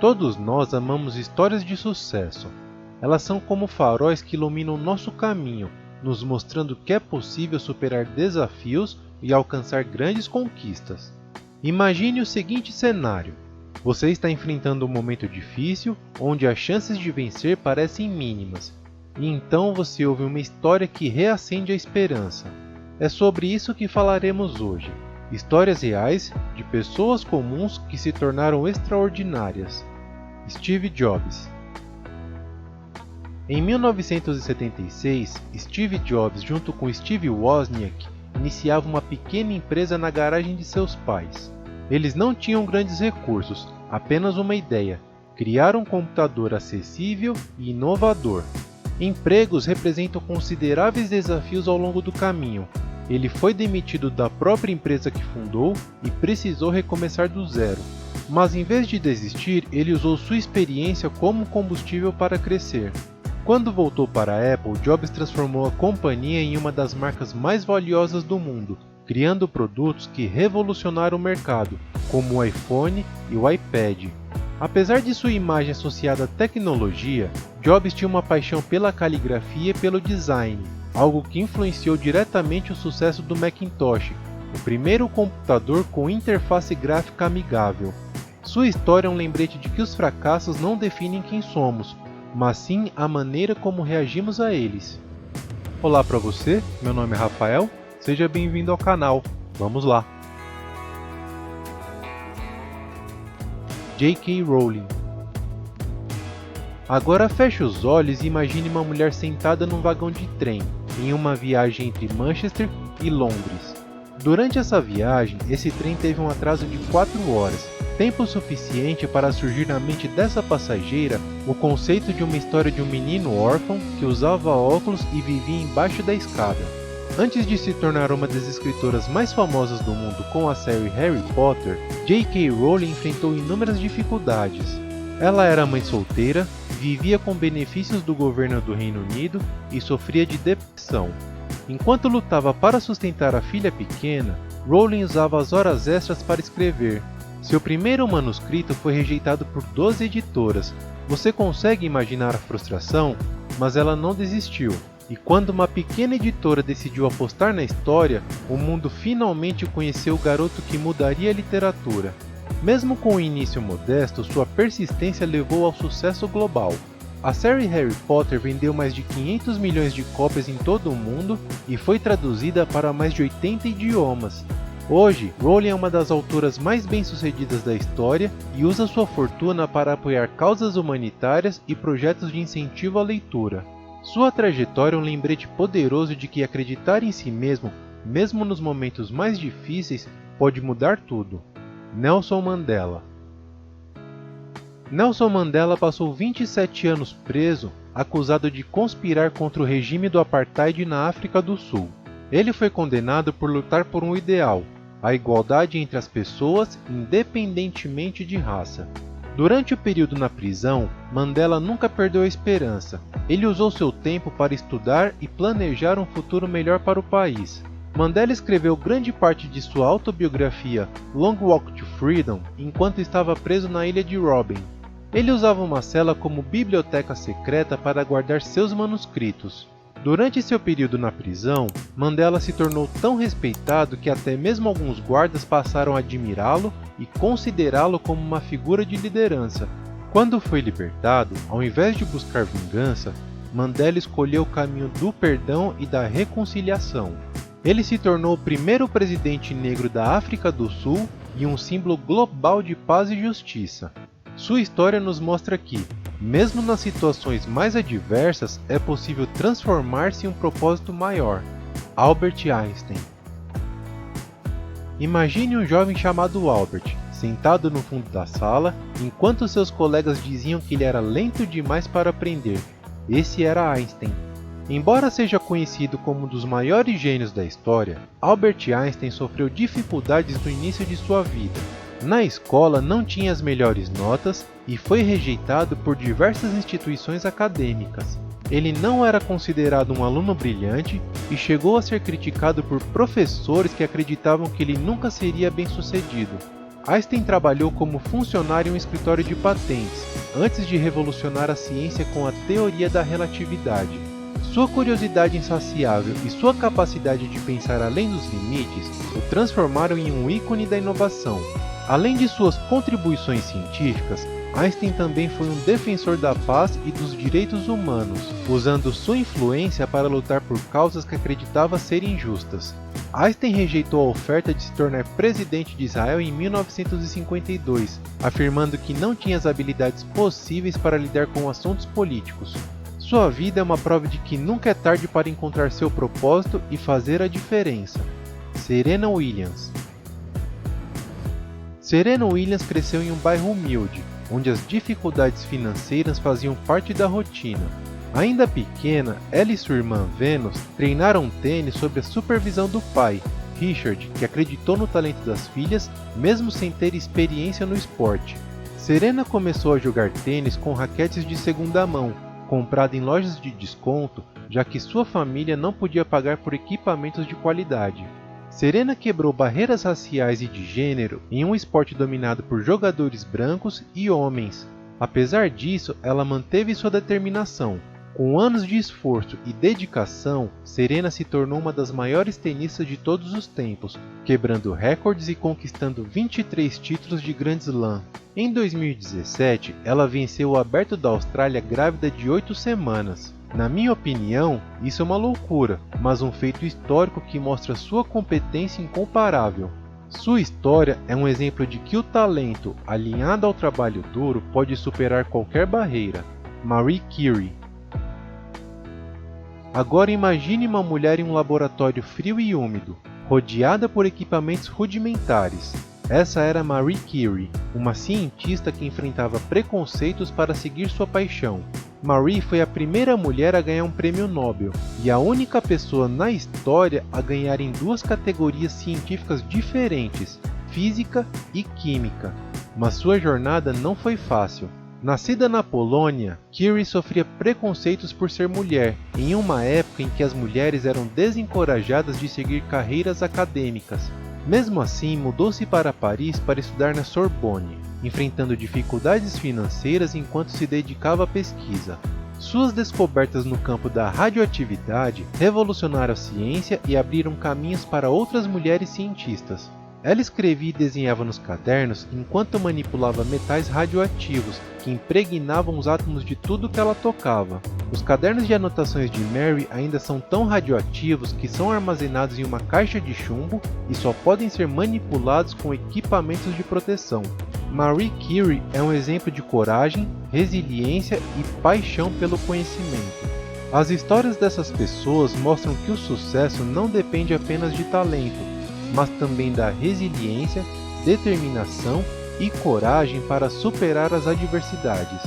Todos nós amamos histórias de sucesso. Elas são como faróis que iluminam nosso caminho, nos mostrando que é possível superar desafios e alcançar grandes conquistas. Imagine o seguinte cenário. Você está enfrentando um momento difícil, onde as chances de vencer parecem mínimas. E então você ouve uma história que reacende a esperança. É sobre isso que falaremos hoje. Histórias reais de pessoas comuns que se tornaram extraordinárias. Steve Jobs. Em 1976, Steve Jobs junto com Steve Wozniak iniciava uma pequena empresa na garagem de seus pais. Eles não tinham grandes recursos, apenas uma ideia: criar um computador acessível e inovador. Empregos representam consideráveis desafios ao longo do caminho. Ele foi demitido da própria empresa que fundou e precisou recomeçar do zero. Mas em vez de desistir, ele usou sua experiência como combustível para crescer. Quando voltou para a Apple, Jobs transformou a companhia em uma das marcas mais valiosas do mundo, criando produtos que revolucionaram o mercado, como o iPhone e o iPad. Apesar de sua imagem associada à tecnologia, Jobs tinha uma paixão pela caligrafia e pelo design, algo que influenciou diretamente o sucesso do Macintosh, o primeiro computador com interface gráfica amigável. Sua história é um lembrete de que os fracassos não definem quem somos, mas sim a maneira como reagimos a eles. Olá para você, meu nome é Rafael, seja bem-vindo ao canal, vamos lá! J.K. Rowling. Agora feche os olhos e imagine uma mulher sentada num vagão de trem, em uma viagem entre Manchester e Londres. Durante essa viagem, esse trem teve um atraso de 4 horas, tempo suficiente para surgir na mente dessa passageira o conceito de uma história de um menino órfão que usava óculos e vivia embaixo da escada. Antes de se tornar uma das escritoras mais famosas do mundo com a série Harry Potter, J.K. Rowling enfrentou inúmeras dificuldades. Ela era mãe solteira, vivia com benefícios do governo do Reino Unido e sofria de depressão. Enquanto lutava para sustentar a filha pequena, Rowling usava as horas extras para escrever. Seu primeiro manuscrito foi rejeitado por 12 editoras. Você consegue imaginar a frustração? Mas ela não desistiu. E quando uma pequena editora decidiu apostar na história, o mundo finalmente conheceu o garoto que mudaria a literatura. Mesmo com um início modesto, sua persistência levou ao sucesso global. A série Harry Potter vendeu mais de 500 milhões de cópias em todo o mundo e foi traduzida para mais de 80 idiomas. Hoje, Rowling é uma das autoras mais bem-sucedidas da história e usa sua fortuna para apoiar causas humanitárias e projetos de incentivo à leitura. Sua trajetória é um lembrete poderoso de que acreditar em si mesmo, mesmo nos momentos mais difíceis, pode mudar tudo. Nelson Mandela. Nelson Mandela passou 27 anos preso, acusado de conspirar contra o regime do apartheid na África do Sul. Ele foi condenado por lutar por um ideal: a igualdade entre as pessoas, independentemente de raça. Durante o período na prisão, Mandela nunca perdeu a esperança. Ele usou seu tempo para estudar e planejar um futuro melhor para o país. Mandela escreveu grande parte de sua autobiografia Long Walk to Freedom enquanto estava preso na ilha de Robben. Ele usava uma cela como biblioteca secreta para guardar seus manuscritos. Durante seu período na prisão, Mandela se tornou tão respeitado que até mesmo alguns guardas passaram a admirá-lo e considerá-lo como uma figura de liderança. Quando foi libertado, ao invés de buscar vingança, Mandela escolheu o caminho do perdão e da reconciliação. Ele se tornou o primeiro presidente negro da África do Sul e um símbolo global de paz e justiça. Sua história nos mostra que, mesmo nas situações mais adversas, é possível transformar-se em um propósito maior. Albert Einstein. Imagine um jovem chamado Albert, sentado no fundo da sala, enquanto seus colegas diziam que ele era lento demais para aprender. Esse era Einstein. Embora seja conhecido como um dos maiores gênios da história, Albert Einstein sofreu dificuldades no início de sua vida. Na escola não tinha as melhores notas e foi rejeitado por diversas instituições acadêmicas. Ele não era considerado um aluno brilhante e chegou a ser criticado por professores que acreditavam que ele nunca seria bem-sucedido. Einstein trabalhou como funcionário em um escritório de patentes, antes de revolucionar a ciência com a teoria da relatividade. Sua curiosidade insaciável e sua capacidade de pensar além dos limites o transformaram em um ícone da inovação. Além de suas contribuições científicas, Einstein também foi um defensor da paz e dos direitos humanos, usando sua influência para lutar por causas que acreditava serem justas. Einstein rejeitou a oferta de se tornar presidente de Israel em 1952, afirmando que não tinha as habilidades possíveis para lidar com assuntos políticos. Sua vida é uma prova de que nunca é tarde para encontrar seu propósito e fazer a diferença. Serena Williams. Serena Williams cresceu em um bairro humilde, onde as dificuldades financeiras faziam parte da rotina. Ainda pequena, ela e sua irmã Venus treinaram tênis sob a supervisão do pai, Richard, que acreditou no talento das filhas, mesmo sem ter experiência no esporte. Serena começou a jogar tênis com raquetes de segunda mão, comprada em lojas de desconto, já que sua família não podia pagar por equipamentos de qualidade. Serena quebrou barreiras raciais e de gênero em um esporte dominado por jogadores brancos e homens. Apesar disso, ela manteve sua determinação. Com anos de esforço e dedicação, Serena se tornou uma das maiores tenistas de todos os tempos, quebrando recordes e conquistando 23 títulos de Grand Slam. Em 2017, ela venceu o Aberto da Austrália grávida de 8 semanas. Na minha opinião, isso é uma loucura, mas um feito histórico que mostra sua competência incomparável. Sua história é um exemplo de que o talento, alinhado ao trabalho duro, pode superar qualquer barreira. Marie Curie. Agora imagine uma mulher em um laboratório frio e úmido, rodeada por equipamentos rudimentares. Essa era Marie Curie, uma cientista que enfrentava preconceitos para seguir sua paixão. Marie foi a primeira mulher a ganhar um prêmio Nobel e a única pessoa na história a ganhar em duas categorias científicas diferentes, física e química. Mas sua jornada não foi fácil. Nascida na Polônia, Curie sofria preconceitos por ser mulher, em uma época em que as mulheres eram desencorajadas de seguir carreiras acadêmicas. Mesmo assim, mudou-se para Paris para estudar na Sorbonne, enfrentando dificuldades financeiras enquanto se dedicava à pesquisa. Suas descobertas no campo da radioatividade revolucionaram a ciência e abriram caminhos para outras mulheres cientistas. Ela escrevia e desenhava nos cadernos enquanto manipulava metais radioativos que impregnavam os átomos de tudo que ela tocava. Os cadernos de anotações de Mary ainda são tão radioativos que são armazenados em uma caixa de chumbo e só podem ser manipulados com equipamentos de proteção. Marie Curie é um exemplo de coragem, resiliência e paixão pelo conhecimento. As histórias dessas pessoas mostram que o sucesso não depende apenas de talento, mas também da resiliência, determinação e coragem para superar as adversidades.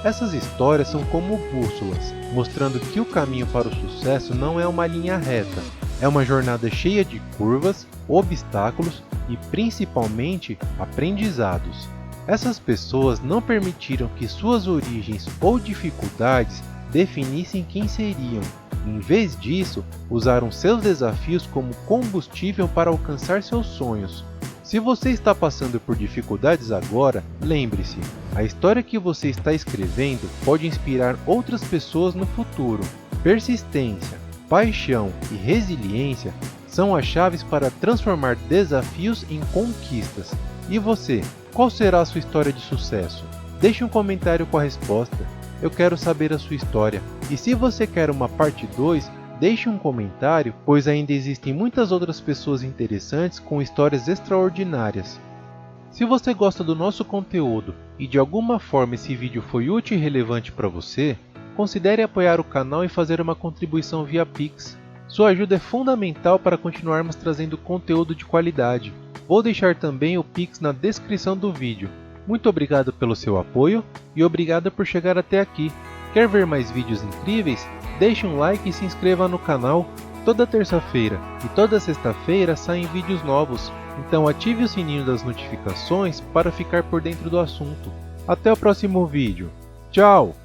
Essas histórias são como bússolas, mostrando que o caminho para o sucesso não é uma linha reta, é uma jornada cheia de curvas, obstáculos e principalmente aprendizados. Essas pessoas não permitiram que suas origens ou dificuldades definissem quem seriam. Em vez disso, usaram seus desafios como combustível para alcançar seus sonhos. Se você está passando por dificuldades agora, lembre-se, a história que você está escrevendo pode inspirar outras pessoas no futuro. Persistência, paixão e resiliência são as chaves para transformar desafios em conquistas. E você, qual será a sua história de sucesso? Deixe um comentário com a resposta. Eu quero saber a sua história. E se você quer uma parte 2, deixe um comentário, pois ainda existem muitas outras pessoas interessantes com histórias extraordinárias. Se você gosta do nosso conteúdo e de alguma forma esse vídeo foi útil e relevante para você, considere apoiar o canal e fazer uma contribuição via Pix. Sua ajuda é fundamental para continuarmos trazendo conteúdo de qualidade. Vou deixar também o Pix na descrição do vídeo. Muito obrigado pelo seu apoio e obrigado por chegar até aqui. Quer ver mais vídeos incríveis? Deixe um like e se inscreva no canal. Toda terça-feira e toda sexta-feira saem vídeos novos, então ative o sininho das notificações para ficar por dentro do assunto. Até o próximo vídeo. Tchau!